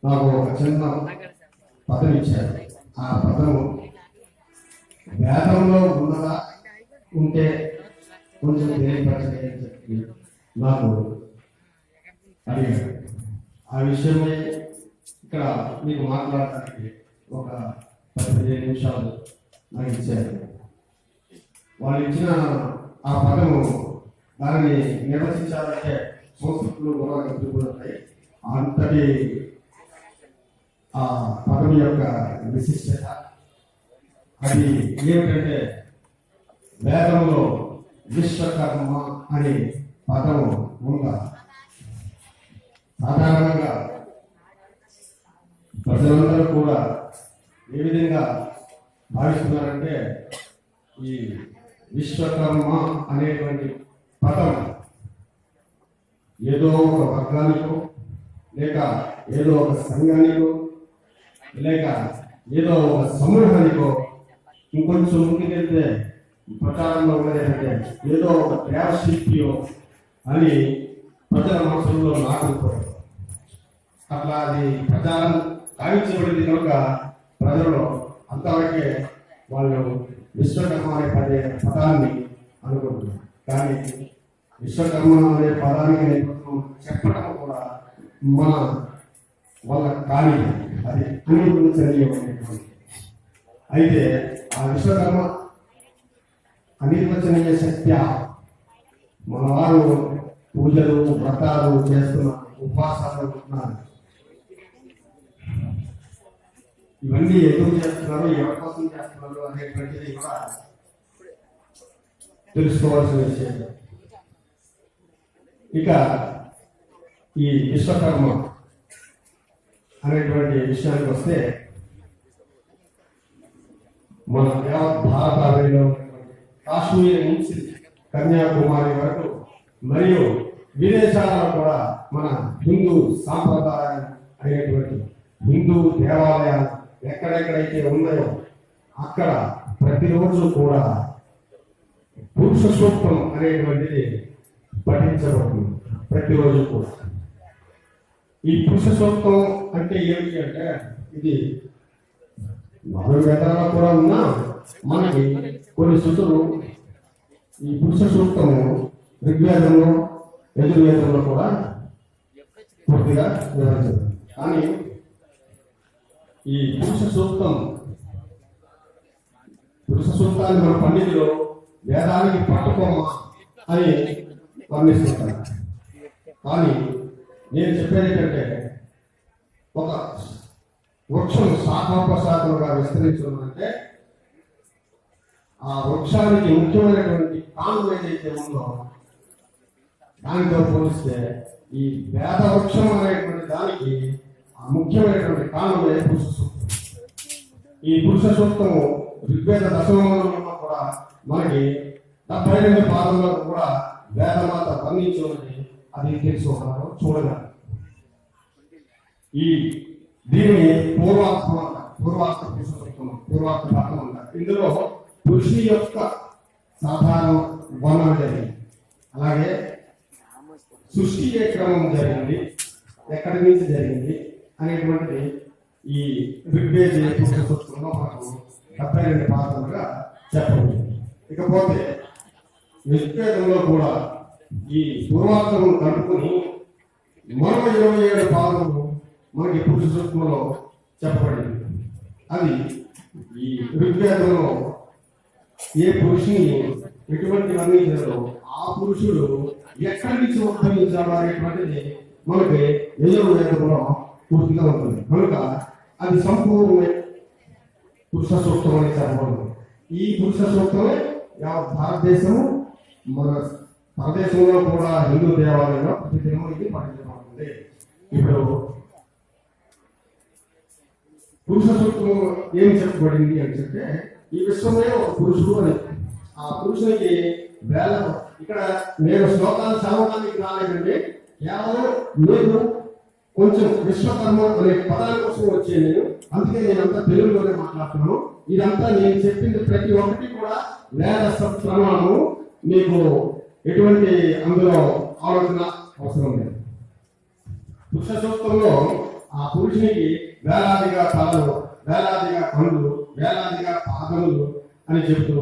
నాకు ఒక చిన్న పదం ఇచ్చారు. ఆ పదము వేదంలో ఉన్నదా ఉంటే కొంచెం తెలియపరచని అని చెప్పి నాకు అడిగారు. ఆ విషయమే ఇక్కడ మీకు మాట్లాడటానికి ఒక 15 నిమిషాలు నాకు ఇచ్చారు. వాళ్ళు ఇచ్చిన ఆ పదము దానిని నిర్వచించాలంటే సంస్కృతులు కూడా ఉంటాయి. అంతటి ఆ పదం యొక్క విశిష్టత అది ఏమిటంటే వేదంలో విశ్వకర్మ అనే పదము ఉందా. సాధారణంగా ప్రజలందరూ కూడా ఏ విధంగా భావిస్తున్నారంటే ఈ విశ్వకర్మ అనేటువంటి పదం ఏదో ఒక వర్గానికో లేక ఏదో ఒక సంఘానికో లేక ఏదో ఒక సమూహానికో ఇంకొంచెం ముందుకెళ్తే ప్రచారంలో ఉన్నదంటే ఏదో ఒక దేవశిల్పియో అని ప్రజల మనసుల్లో నాటుకుపోయారు. అట్లా అది ప్రచారం కావించబడింది కనుక ప్రజలు అంతవరకే వాళ్ళు విశ్వకర్మ అనే పదాన్ని అనుకుంటున్నారు. కానీ విశ్వకర్మ అనే పదానికి నేపథ్యం చెప్పడం కూడా మన వాళ్ళ కానీ అది అనిర్వచనీయమైనటువంటి. అయితే ఆ విశ్వకర్మ అనిర్వచనీయ శక్తి మన వారు పూజలు వ్రతాలు చేస్తున్నారు, ఉపవాసాలు ఉంటున్నారు. ఇవన్నీ ఎందుకు చేస్తున్నారు, ఎవరి కోసం చేస్తున్నారు అనేటువంటిది కూడా తెలుసుకోవాల్సిన విషయం. ఇక ఈ విశ్వకర్మ అనేటువంటి విషయానికి వస్తే మన భారతావనిలో కాశ్మీర్ నుంచి కన్యాకుమారి వరకు మరియు విదేశాలలో కూడా మన హిందూ సాంప్రదాయం అనేటువంటి హిందూ దేవాలయాలు ఎక్కడెక్కడైతే ఉన్నాయో అక్కడ ప్రతిరోజు కూడా పురుష సూక్తం అనేటువంటిది పఠించబడుతుంది. ప్రతిరోజు కూడా ఈ పురుష సూక్తం అంటే ఏమిటి అంటే ఇది మరో వేదాలలో కూడా ఉన్నా మనకి కొన్ని శృతులు ఈ పురుష సూక్తము ఋగ్వేదంలో యజుర్వేదంలో కూడా పూర్తిగా వివరించారు. కానీ ఈ పురుష సూక్తాన్ని మన పండితులు వేదానికి పట్టుకోమా అని వర్ణిస్తుంటారు. కానీ నేను చెప్పేది ఏంటంటే ఒక వృక్షం శాఖోపశాఖలుగా విస్తరించుందంటే ఆ వృక్షానికి ముఖ్యమైనటువంటి కాండం ఏదైతే ఉందో దానితో పోలిస్తే ఈ వేద వృక్షం అనేటువంటి దానికి ఆ ముఖ్యమైనటువంటి కాండమే పురుష సూక్తం. ఈ పురుష సూక్తము ఋగ్వేద దశమంలో కూడా మనకి 72 పాదంలో కూడా వేదమాత వర్ణించున్నది అది తెలుసుకోగలరు, చూడగలరు. ఈ దీనిని పూర్వార్థ పురుష సూక్తం, పూర్వార్థ భాగం అంటారు. ఇందులో పురుషుని యొక్క సాధారణ వర్ణన జరిగింది. అలాగే సృష్టి ఏ క్రమం జరిగింది, ఎక్కడి నుంచి జరిగింది అనేటువంటిది ఈ ఋగ్వేద పురుష సూక్తంలో మనకు 72 పాదములుగా చెప్పబడింది. ఇకపోతే ఋగ్వేదంలో కూడా ఈ పూర్వార్థమును కలుపుకొని మరో 27 పాదములు మనకి పురుష సూక్తంలో చెప్పబడింది. అది ఈ ఋగ్వేదంలో ఏ పురుషుని ఎటువంటి వర్ణించారో ఆ పురుషుడు ఎక్కడి నుంచి ఉద్భవించాడు అనేటువంటిది మనకి యజుర్వేదంలో పూర్తిగా ఉంటుంది. కనుక అది సంపూర్ణ పురుష సూక్తం అని చెప్పబడింది. ఈ పురుష సూక్తమే భారతదేశము మన భారతదేశంలో కూడా హిందూ దేవాలయంలో ప్రతిదినం ఇది పఠించబడుతుంది. ఇప్పుడు పురుష సూక్తం ఏం చెప్పబడింది అని చెప్తే ఈ విశ్వమే ఒక పురుషుడు అని. ఆ పురుషునికి వేల ఇక్కడ నేను శ్లోకాలు చదవడానికి రాలేదండి. కేవలం నేను కొంచెం విశ్వకర్మ అనే పదాల కోసం వచ్చే నేను, అందుకే నేనంతా తెలుగులోనే మాట్లాడుతున్నాను. ఇదంతా నేను చెప్పింది ప్రతి ఒక్కటి కూడా వేద ప్రమాణము, మీకు ఎటువంటి అందులో ఆలోచన అవసరం లేదు. పురుష సూక్తంలో ఆ పురుషునికి వేలాదిగా తలలు, వేలాదిగా కళ్ళు, వేలాదిగా పాదములు అని చెప్తూ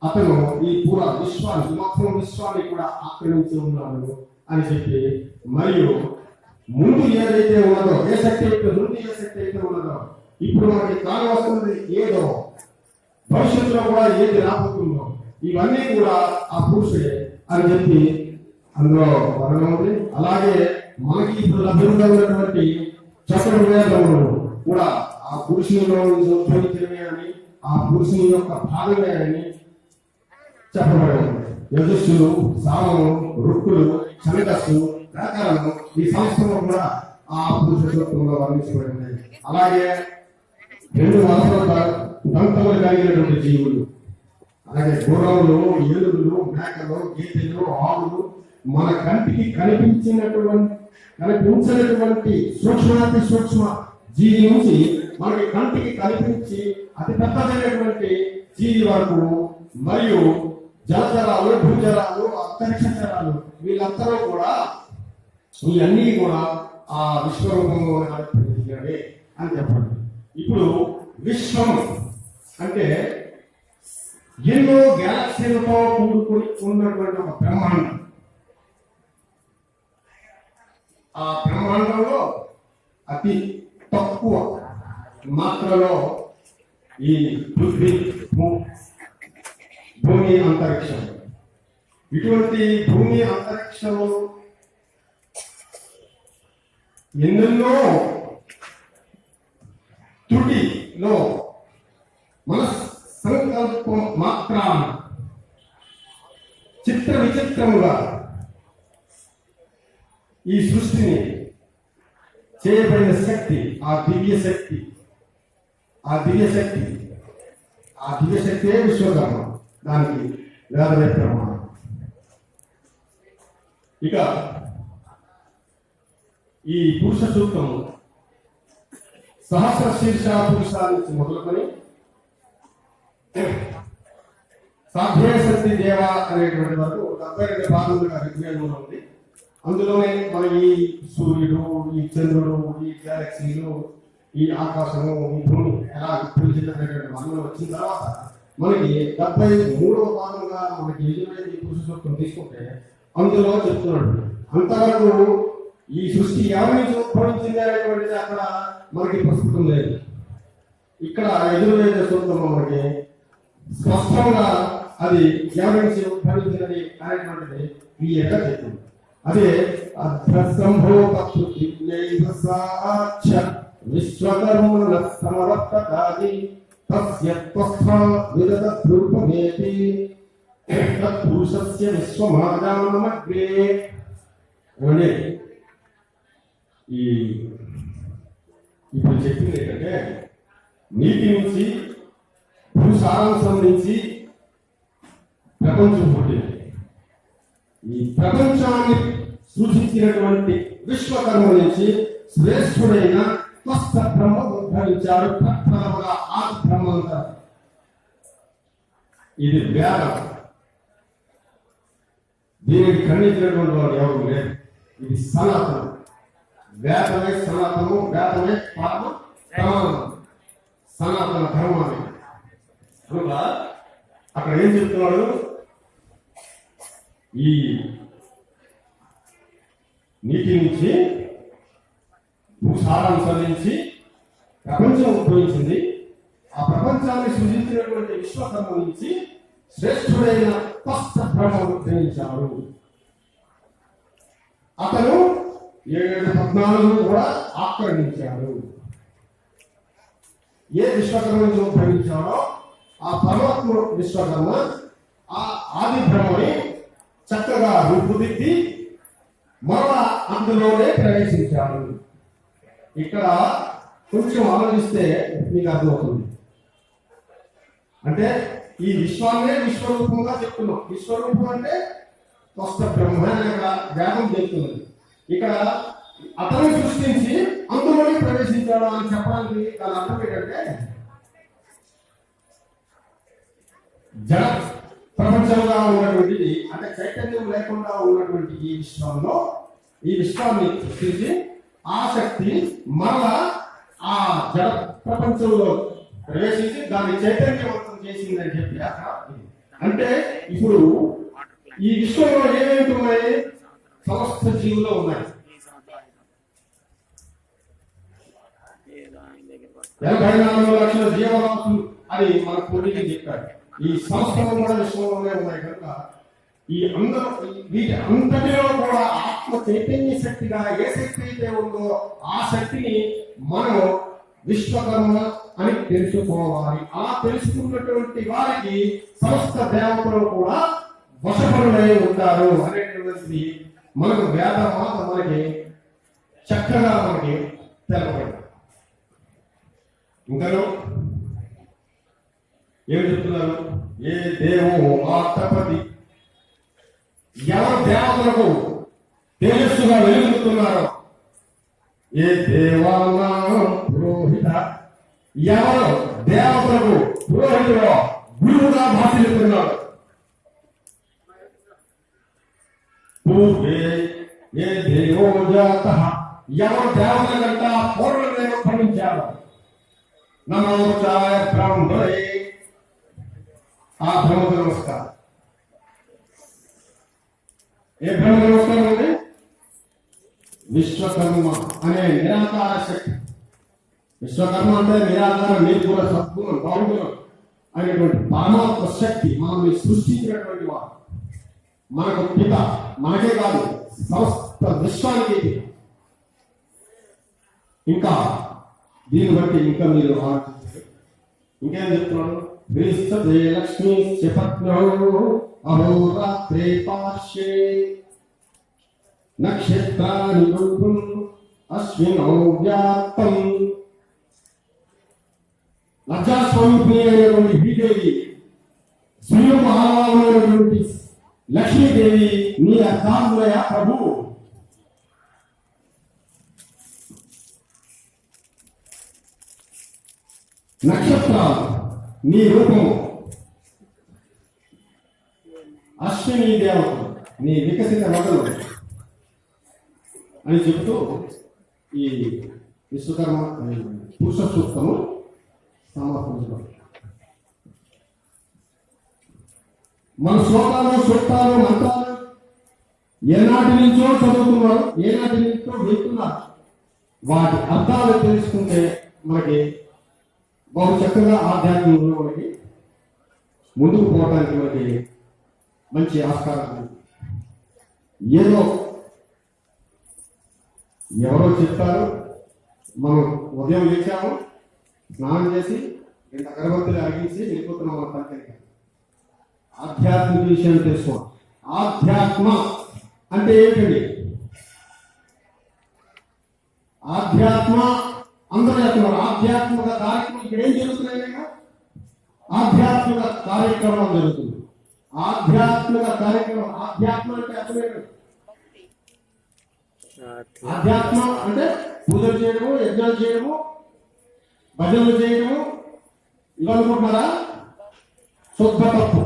అతను ఈ పూర విశ్వాన్ని, మొత్తం విశ్వాన్ని కూడా ఆక్రమించి ఉన్నాడు అని చెప్పి, మరియు ముందు ఏదైతే ఉన్నదో, ఏ శక్తి అయితే ముందు ఏ శక్తి అయితే ఉన్నదో, ఇప్పుడు మనకి కాని వస్తున్నది ఏదో, భవిష్యత్తులో కూడా ఏది రాబోతుందో, ఇవన్నీ కూడా ఆ పురుషుడే అని చెప్పి అందులో వర్ణన ఉంది. అలాగే మనకి ఇప్పుడు లభ్యంగా ఉన్నటువంటి చతుర్వేదములు కూడా ఆ పురుషునిలో ఉద్భవించినవి అని, ఆ పురుషుని యొక్క భాగమే అని చెప్పబడి ఉంది. యజస్సులు, సామము, రుక్కులు, శమికస్సు, వ్యాకరణము ఈ సంస్థలో కూడా ఆ పురుష సూత్రంలో వర్ణించబడి ఉన్నాయి. అలాగే 2 వరుసల దంతములు కలిగినటువంటి జీవులు, అలాగే గుర్రములు, ఏనుగులు, మేకలు, గీతలు, ఆవులు, మన కంటికి కనిపించినటువంటి సూక్ష్మాతి సూక్ష్మ జీవి నుంచి మనకి కంటికి కనిపించి అతి పెద్దదైనటువంటి జీవి వరకు, మరియు జలచరాలు, భూజరాలు, అంతరిక్ష చరాలు, వీళ్ళందరూ కూడా ఇవన్నీ కూడా ఆ విశ్వరూపంలో నడిపించినవి అని చెప్పండి. ఇప్పుడు విశ్వం అంటే ఎన్నో గ్యాలక్సీలతో కూడుకుని ఉన్నటువంటి ఒక బ్రహ్మాండం. ఆ బ్రహ్మాండంలో అతి తక్కువ మాత్రలో ఈ పృథ్వీ, భూమి, అంతరిక్షం, ఇటువంటి భూమి అంతరిక్షంలో ఎన్నెన్నో త్రుటిలో మన సంకల్పం మాత్రాన చిత్ర విచిత్రముగా ఈ సృష్టిని చేయబడిన శక్తి, ఆ దివ్య శక్తి, ఆ దివ్య శక్తి, ఆ దివ్య శక్తియే విశ్వకర్మ. దానికి వేదమే ప్రమాణం. ఇక ఈ పురుష సూత్రం సహస్ర శీర్ష పురుష నుంచి మొదలుకొని సాధ్య శక్తి దేవ అనేటువంటి వరకు 72 భాగములుగా ఋగ్వేదంలో ఉంది. అందులోనే మన ఈ సూర్యుడు, ఈ చంద్రుడు, ఈ గ్యాలక్సీలు, ఈ ఆకాశము, ఈ భూమి ఎలా పిలిచినటువంటి వర్ణన వచ్చిన తర్వాత మనకి 73వ భాగంగా మనకి యజుర్వేద పురుష సూత్రం తీసుకుంటే అందులో చెప్తున్నాడు. అంతవరకు ఈ సృష్టి ఎవరి నుంచి ఉద్భవించింది అనేటువంటిది అక్కడ మనకి ప్రస్తుతం లేదు. ఇక్కడ యజుర్వేద సూత్రంలో మనకి స్పష్టంగా అది ఎవరి నుంచి ఉద్భవించినది అనేటువంటిది క్లియర్గా చెప్తుంది. అదే విశ్వకర్మ సమవర్తకాది పురుషస్య విశ్వమాజానమగ్రే. ఈ ఇప్పుడు చెప్పింది ఏంటంటే నీటి నుంచి, భూసారాంశం నుంచి ప్రపంచం పుట్టింది. ఈ ప్రపంచాన్ని సృష్టించినటువంటి విశ్వకర్మ నుంచి శ్రేష్ఠుడైన స్వస్థ బ్రహ్మ ఉద్భవించాడు. ప్రప్రథముగా ఆది బ్రహ్మంగా. ఇది వేదం. దీనికి ఖండించినటువంటి వాడు ఎవరు లేరు. ఇది సనాతనం. వేదమే సనాతనము, వేదమే పరమ ప్రమాణం, సనాతన ధర్మాన్ని. కనుక అక్కడ ఏం చెప్తున్నాడు? ఈ నీటి నుంచి, భూసారాంశం నుంచి ప్రపంచం ఉద్భవించింది. ఆ ప్రపంచాన్ని సృజించినటువంటి విశ్వకర్మ నుంచి శ్రేష్ఠుడైన స్పష్ట బ్రహ్మ ఉద్భవించాడు. అతను 714 కూడా ఆక్రమించాడు. ఏ విశ్వకర్మ నుంచి ఉద్భవించాడో ఆ పరమాత్మ విశ్వకర్మ ఆ ఆది బ్రహ్మని చక్కగా రూపుదిద్ది మరలా అందులోనే ప్రవేశించాడు. ఇక్కడ కొంచెం ఆలోచిస్తే మీకు అర్థమవుతుంది. అంటే ఈ విశ్వాన్నే విశ్వరూపంగా చెప్తున్నాం. విశ్వరూపం అంటే స్వస్థ బ్రహ్మ వేదం చెప్తున్నది. ఇక్కడ అతను సృష్టించి అందులోనే ప్రవేశించాడు అని చెప్పడానికి దాని అర్థం ఏంటంటే జడ ప్రపంచంగా ఉన్నటువంటిది, అంటే చైతన్యం లేకుండా ఉన్నటువంటి ఈ విశ్వంలో, ఈ విశ్వాన్ని సృష్టించి ఆ శక్తి మరలా ఆ జడ ప్రపంచంలో ప్రవేశించి దాన్ని చైతన్యవంతం చేసిందని చెప్పి అక్కడ అంటే ఇప్పుడు ఈ విశ్వంలో ఏమేమి ఉన్నాయి? సమస్త జీవులు ఉన్నాయి. 84 లక్షల జీవరాశులు అని మన పూర్వీకులు చెప్పారు. ఈ సంస్థలు కూడా విశ్వంలోనే ఉన్నాయి కనుక ఈ అందరూ వీటి అంతటిలో కూడా ఆత్మ చైతన్య శక్తిగా ఏ శక్తి అయితే ఉందో ఆ శక్తిని మనం విశ్వకర్మ అని తెలుసుకోవాలి. అలా తెలుసుకున్నటువంటి వారికి సమస్త దేవతలు కూడా వశపరులై ఉంటారు అనేటువంటిది మనకు వేదమాత మనకి చక్కగా మనకి తెలపబడింది. ఇంకా ఏమి చెప్తున్నారు? ఏ దేవో మాతపతి, ఎవరు దేవతలకు తేజస్సుగా వెలుగుతున్నారో, ఏ దేవానా పురోహిత, ఎవరు దేవతలకు పురోహితులో గురువుగా భాషిస్తున్నాడు, పూర్వే ఏ దేవో జాత, ఎవరు దేవతల కంట పూర్వదేవ ఫలించారు, నమోచాయ బ్రహ్మణే, ఆ బ్రహ్మకు నమస్కారం. ఏ బ్రహ్మ నమస్కారం అంటే విశ్వకర్మ అనే నిరాకార శక్తి. విశ్వకర్మ అంటే నిరాకార నిర్గుణ సద్గుణం బాగుగుణం అనేటువంటి పరమాత్మ శక్తి మనల్ని సృష్టించినటువంటి వాడు. మనకు పిత, మనకే కాదు సమస్త విశ్వానికి పిత. ఇంకా దీన్ని బట్టి ఇంకా మీరు ఆలోచించారు. ఇంకేం చెప్తున్నాడు? లక్ష్మీ పత్నో అహోరాత్రే పార్శ్వే నక్షత్రాన్ని అశ్వినో వ్యాప్తం. లజ్జాస్వరూపిణి అయినటువంటి భీదేవి, శ్రీమహారామైనటువంటి లక్ష్మీదేవి నీ అర్థాన్వయ ప్రభు. నక్షత్రాలు నీ రూపము, అశ్విని దేవతలు నీ వికసిత వదలు అని చెబుతూ ఈ విశ్వకర్మ పురుష సూక్తము సమర్పించడం. మన శ్లోకాలు, సూక్తాలు, మంత్రాలు ఏనాటి నుంచో చదువుతున్నారు, ఏనాటి నుంచో వింటున్నారు. వాటి అర్థాలు తెలుసుకుంటే మనకి బహు చక్కగా ఆధ్యాత్మికంలో మనకి ముందుకు పోవడానికి మనకి మంచి ఆస్కారం ఉంది. ఏదో ఎవరో చెప్తారు, మనం ఉదయం లేచాము, స్నానం చేసి ఇంత అగరబత్తులు అరిగించి వెళ్ళిపోతున్నాం మన పక్కన. ఆధ్యాత్మిక విషయం తెలుసుకోవాలి. ఆధ్యాత్మ అంటే ఏంటండి? ఆధ్యాత్మ అందరూ చెప్తున్నారు. ఆధ్యాత్మిక కార్యక్రమం ఇక్కడ ఏం జరుగుతున్నాయి? ఆధ్యాత్మిక కార్యక్రమం జరుగుతుంది. ఆధ్యాత్మిక కార్యక్రమం, ఆధ్యాత్మ అంటే అర్థమేంటి? ఆధ్యాత్మ అంటే పూజలు చేయడము, యజ్ఞాలు చేయడము, భజనలు చేయడము, ఇవనుకుంటున్నారా? శుద్ధ తప్పు.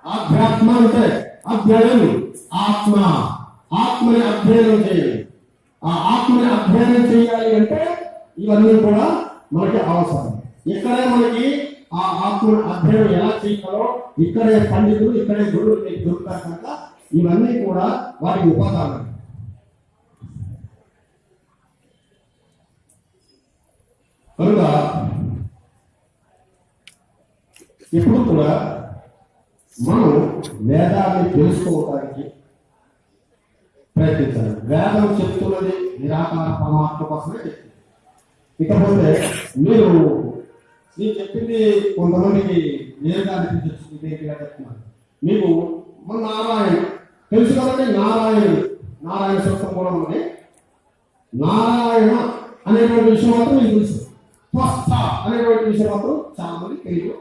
ఆధ్యాత్మ అంటే అధ్యయనం, ఆత్మ, ఆత్మని అధ్యయనం చేయాలి. ఆ ఆత్మని అధ్యయనం చేయాలి అంటే ఇవన్నీ కూడా మనకి అవసరం. ఇక్కడే మనకి ఆ ఆత్మని అధ్యయనం ఎలా చేయాలో ఇక్కడే పండితులు, ఇక్కడే గురువులు దొరుకుతారు కనుక ఇవన్నీ కూడా వాటి ఉపాదాలు. కనుక ఇప్పుడు కూడా మనం వేదాన్ని తెలుసుకోవడానికి ప్రయత్నించాలి. వేదం చెప్తున్నది నిరాకార పరమాత్మ కోసమే చెప్తుంది. ఇకపోతే నేను చెప్పింది కొంతమందికి నేరుగా అనిపించే చెప్తున్నాను. మీకు మన నారాయణ తెలుసు కదండి. నారాయణ సూత్రం కూడా ఉంది. నారాయణ అనేటువంటి విషయం మాత్రం మీకు తెలుసు. స్వస్థ అనేటువంటి విషయం మాత్రం చాలా మంది తెలియదు.